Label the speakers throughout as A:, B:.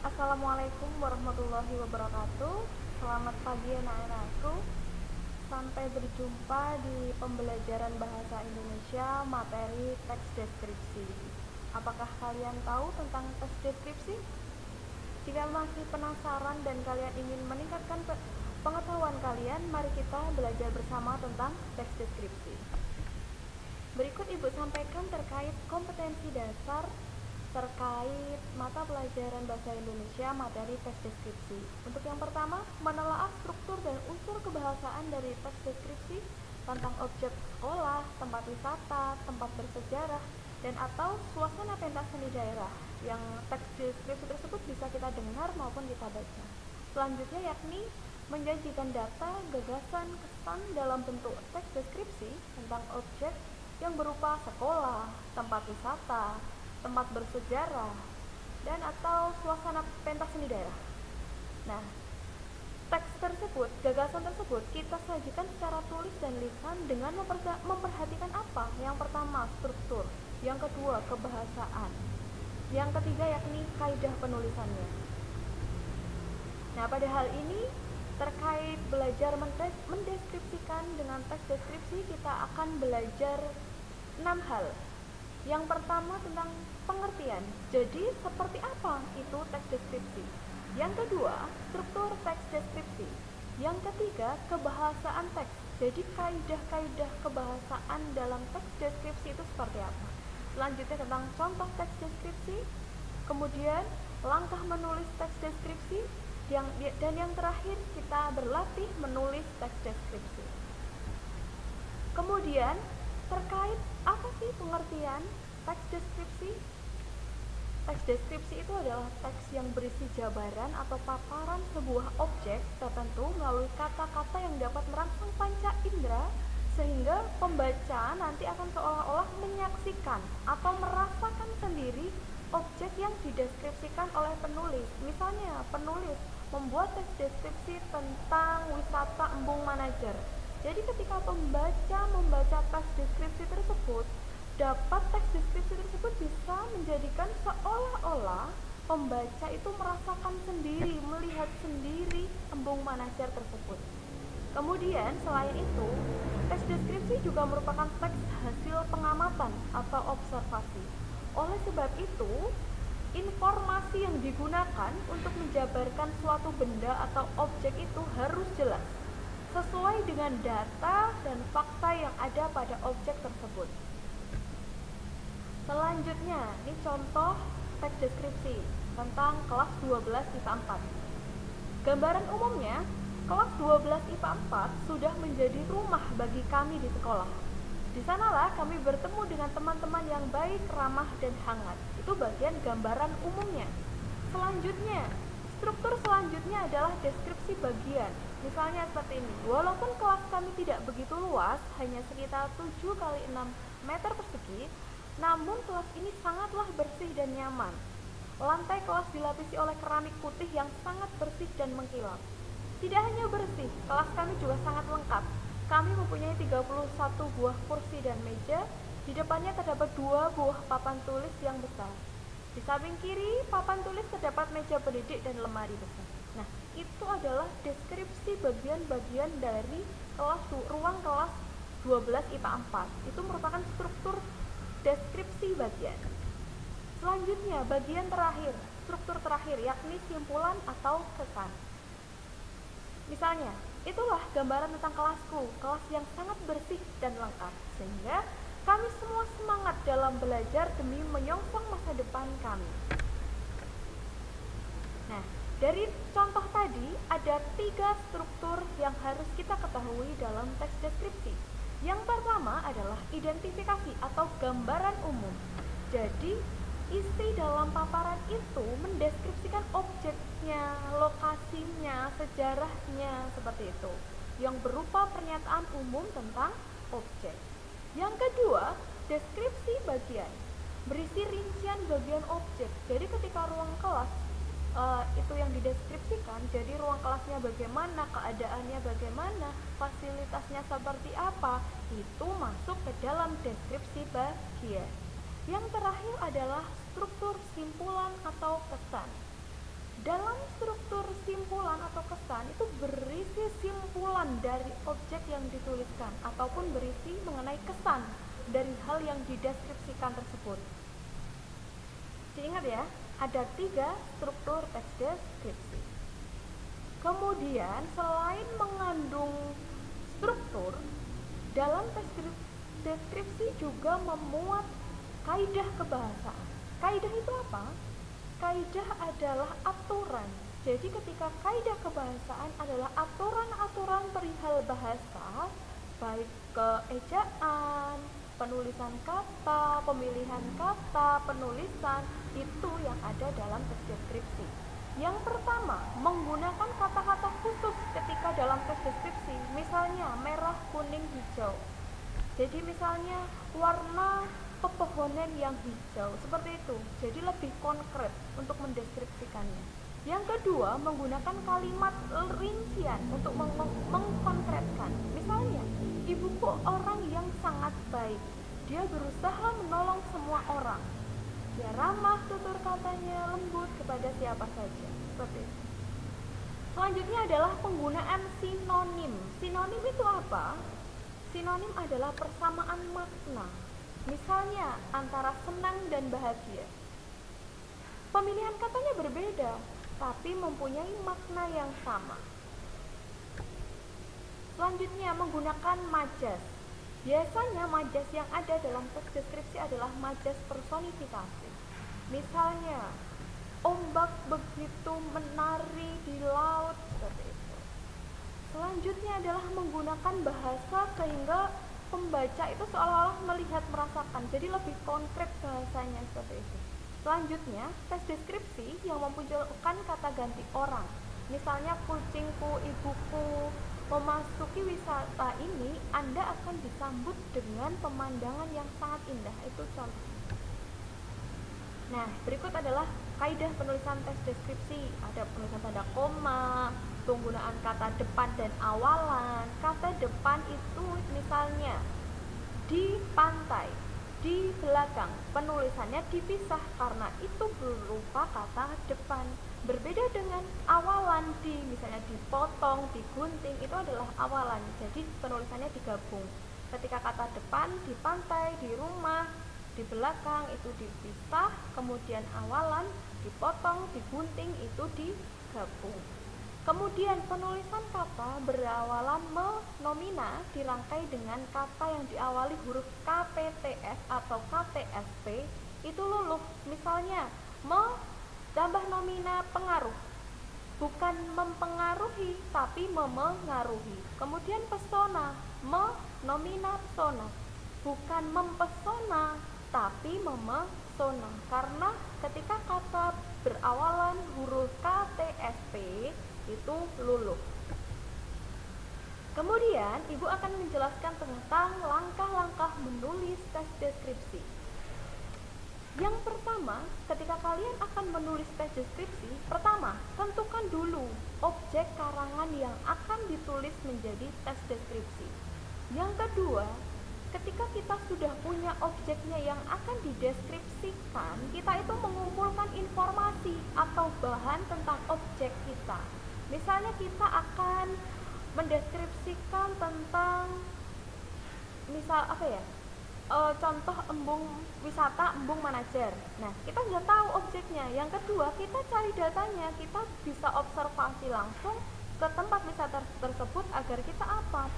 A: Assalamualaikum warahmatullahi wabarakatuh. Selamat pagi anak-anakku. Sampai berjumpa di pembelajaran bahasa Indonesia materi teks deskripsi. Apakah kalian tahu tentang teks deskripsi? Jika masih penasaran dan kalian ingin meningkatkan pengetahuan kalian, mari kita belajar bersama tentang teks deskripsi. Berikut Ibu sampaikan terkait kompetensi dasar terkait mata pelajaran bahasa Indonesia materi teks deskripsi. Untuk yang pertama, menelaah struktur dan unsur kebahasaan dari teks deskripsi tentang objek sekolah, tempat wisata, tempat bersejarah, dan atau suasana pentas seni daerah yang teks deskripsi tersebut bisa kita dengar maupun kita baca. Selanjutnya yakni menjanjikan data, gagasan, kesan dalam bentuk teks deskripsi tentang objek yang berupa sekolah, tempat wisata, tempat bersejarah, dan atau suasana pentas seni daerah. Nah, teks tersebut, gagasan tersebut kita sajikan secara tulis dan lisan dengan memperhatikan apa? Yang pertama, struktur. Yang kedua, kebahasaan. Yang ketiga yakni kaidah penulisannya. Nah, pada hal ini terkait belajar mendeskripsikan dengan teks deskripsi, kita akan belajar 6 hal. Yang pertama tentang pengertian. Jadi seperti apa itu teks deskripsi? Yang kedua, struktur teks deskripsi. Yang ketiga, kebahasaan teks. Jadi kaidah-kaidah kebahasaan dalam teks deskripsi itu seperti apa? Selanjutnya tentang contoh teks deskripsi. Kemudian langkah menulis teks deskripsi. Dan yang terakhir kita berlatih menulis teks deskripsi. Kemudian terkait apa sih pengertian teks deskripsi? Teks deskripsi itu adalah teks yang berisi jabaran atau paparan sebuah objek tertentu melalui kata-kata yang dapat merangsang panca indera sehingga pembaca nanti akan seolah-olah menyaksikan atau merasakan sendiri objek yang dideskripsikan oleh penulis. Misalnya, penulis membuat teks deskripsi tentang wisata Embung Manajer. Jadi ketika pembaca membaca teks deskripsi tersebut, dapat teks deskripsi tersebut bisa menjadikan seolah-olah pembaca itu merasakan sendiri, melihat sendiri Embung Manajer tersebut. Kemudian selain itu, teks deskripsi juga merupakan teks hasil pengamatan atau observasi. Oleh sebab itu, informasi yang digunakan untuk menjabarkan suatu benda atau objek itu harus jelas, sesuai dengan data dan fakta yang ada pada objek tersebut. Selanjutnya, ini contoh teks deskripsi tentang kelas 12 IPA 4. Gambaran umumnya, kelas 12 IPA 4 sudah menjadi rumah bagi kami di sekolah. Di sanalah kami bertemu dengan teman-teman yang baik, ramah, dan hangat. Itu bagian gambaran umumnya. Selanjutnya, struktur selanjutnya adalah deskripsi bagian. Misalnya seperti ini, walaupun kelas kami tidak begitu luas, hanya sekitar 7 kali 6 meter persegi, namun kelas ini sangatlah bersih dan nyaman. Lantai kelas dilapisi oleh keramik putih yang sangat bersih dan mengkilap. Tidak hanya bersih, kelas kami juga sangat lengkap. Kami mempunyai 31 buah kursi dan meja, di depannya terdapat 2 buah papan tulis yang besar. Di samping kiri, papan tulis terdapat meja pendidik dan lemari besar. Nah, itu adalah deskripsi bagian-bagian dari ruang kelas 12 IPA 4. Itu merupakan struktur deskripsi bagian. Selanjutnya, bagian terakhir, struktur terakhir, yakni simpulan atau kesan. Misalnya, itulah gambaran tentang kelasku, kelas yang sangat bersih dan lengkap, sehingga kami semua semangat dalam belajar demi menyongsong masa depan kami. Nah, dari contoh tadi, ada 3 struktur yang harus kita ketahui dalam teks deskripsi. Yang pertama adalah identifikasi atau gambaran umum. Jadi, isi dalam paparan itu mendeskripsikan objeknya, lokasinya, sejarahnya, seperti itu, yang berupa pernyataan umum tentang objek. Yang kedua, deskripsi bagian, berisi rincian bagian objek. Jadi ketika ruang kelas itu yang dideskripsikan, jadi ruang kelasnya bagaimana, keadaannya bagaimana, fasilitasnya seperti apa, itu masuk ke dalam deskripsi bagian. Yang terakhir adalah struktur simpulan atau kesan. Dalam struktur simpulan atau kesan itu berisi simpulan dari objek yang dituliskan ataupun berisi mengenai kesan dari hal yang dideskripsikan tersebut. Diingat ya, ada 3 struktur teks deskripsi. Kemudian selain mengandung struktur, dalam teks deskripsi juga memuat kaidah kebahasaan. Kaidah itu apa? Kaidah adalah aturan. Jadi ketika kaidah kebahasaan adalah aturan-aturan perihal bahasa, baik keejaan, penulisan kata, pemilihan kata, penulisan, itu yang ada dalam teks deskripsi. Yang pertama, menggunakan kata-kata khusus ketika dalam teks deskripsi. Misalnya merah, kuning, hijau. Jadi misalnya warna pepohonan yang hijau, seperti itu. Jadi lebih konkret untuk mendeskripsikannya. Yang kedua, menggunakan kalimat rincian untuk mengkonkretkan. Misalnya, ibuku orang yang sangat baik. Dia berusaha menolong semua orang. Dia ramah, tutur katanya lembut kepada siapa saja. Seperti itu. Selanjutnya adalah penggunaan sinonim. Sinonim itu apa? Sinonim adalah persamaan makna. Misalnya antara senang dan bahagia. Pemilihan katanya berbeda, tapi mempunyai makna yang sama. Selanjutnya menggunakan majas. Biasanya majas yang ada dalam teks deskripsi adalah majas personifikasi. Misalnya, ombak begitu menari di laut, seperti itu. Selanjutnya adalah menggunakan bahasa sehingga pembaca itu seolah-olah melihat, merasakan. Jadi lebih konkret bahasanya, seperti itu. Selanjutnya, teks deskripsi yang memunculkan kata ganti orang. Misalnya kucingku, ibuku. Memasuki wisata ini, Anda akan disambut dengan pemandangan yang sangat indah. Itu contoh. Nah, berikut adalah kaidah penulisan teks deskripsi. Ada penulisan tanda koma, penggunaan kata depan dan awalan. Kata depan itu misalnya di pantai, di belakang. Penulisannya dipisah karena itu berupa kata depan. Berbeda dengan awalan misalnya dipotong, digunting, itu adalah awalan. Jadi penulisannya digabung. Ketika kata depan, di pantai, di rumah, di belakang itu dipisah, kemudian awalan, dipotong, digunting, itu digabung. Kemudian penulisan kata berawalan nomina dirangkai dengan kata yang diawali huruf KPTS atau KTSP, itu luluh. Misalnya tambah nomina pengaruh, bukan mempengaruhi tapi memengaruhi. Kemudian pesona, nomina pesona, bukan mempesona tapi memesona. Karena ketika kata berawalan huruf KTSP itu luluh. Kemudian ibu akan menjelaskan tentang langkah-langkah menulis teks deskripsi. Yang pertama, ketika kalian akan menulis teks deskripsi, pertama, tentukan dulu objek karangan yang akan ditulis menjadi teks deskripsi. Yang kedua, ketika kita sudah punya objeknya yang akan dideskripsikan, kita itu mengumpulkan informasi atau bahan tentang objek kita. Misalnya kita akan mendeskripsikan tentang contoh embung wisata, embung Manajer. Nah, kita sudah tahu objeknya. Yang kedua, kita cari datanya, kita bisa observasi langsung ke tempat wisata tersebut agar kita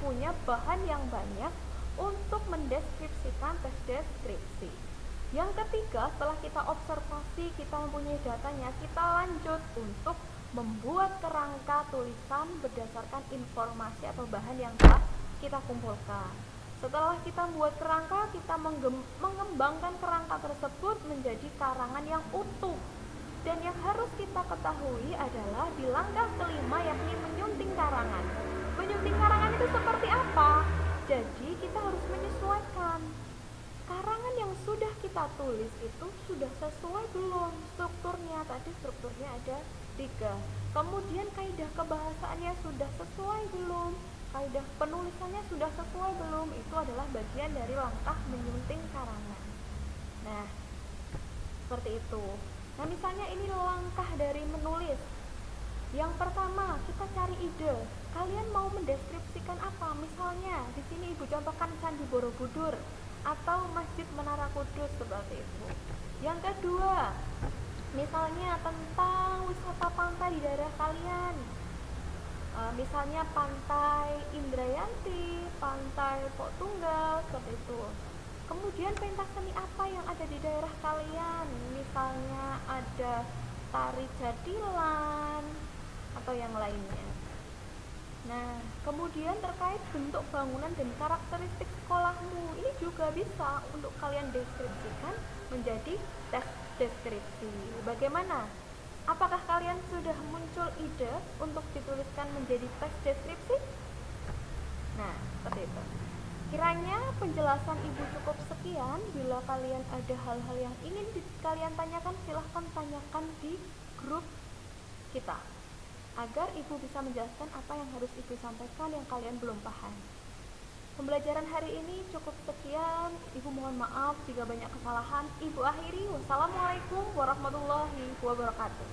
A: punya bahan yang banyak untuk mendeskripsikan teks deskripsi. Yang ketiga, setelah kita observasi, kita mempunyai datanya, kita lanjut untuk membuat kerangka tulisan berdasarkan informasi atau bahan yang telah kita kumpulkan. Setelah kita membuat kerangka, kita mengembangkan kerangka tersebut menjadi karangan yang utuh. Dan yang harus kita ketahui adalah di langkah kelima, yakni menyunting karangan. Menyunting karangan itu seperti apa? Jadi kita harus menyesuaikan. Karangan yang sudah kita tulis itu sudah sesuai belum strukturnya? Tadi strukturnya ada 3. Kemudian kaidah kebahasaannya sudah sesuai belum? Kaidah penulisannya sudah sesuai belum? Itu adalah bagian dari langkah menyunting karangan. Nah, seperti itu. Nah, misalnya ini langkah dari menulis. Yang pertama, kita cari ide. Kalian mau mendeskripsikan apa? Misalnya, di sini Ibu contohkan Candi Borobudur atau Masjid Menara Kudus seperti itu. Yang kedua, misalnya tentang wisata pantai di daerah kalian. Misalnya Pantai Indrayanti, Pantai Pok Tunggal, seperti itu. Kemudian pentas seni apa yang ada di daerah kalian? Misalnya ada tari jadilan atau yang lainnya. Nah, kemudian terkait bentuk bangunan dan karakteristik sekolahmu, ini juga bisa untuk kalian deskripsikan menjadi tes deskripsi. Bagaimana? Apakah kalian sudah muncul ide untuk dituliskan menjadi teks deskripsi? Nah, seperti itu. Kiranya penjelasan Ibu cukup sekian. Bila kalian ada hal-hal yang ingin kalian tanyakan, silahkan tanyakan di grup kita, agar Ibu bisa menjelaskan apa yang harus Ibu sampaikan yang kalian belum paham. Pembelajaran hari ini cukup sekian. Ibu mohon maaf jika banyak kesalahan. Ibu akhiri. Wassalamualaikum warahmatullahi wabarakatuh.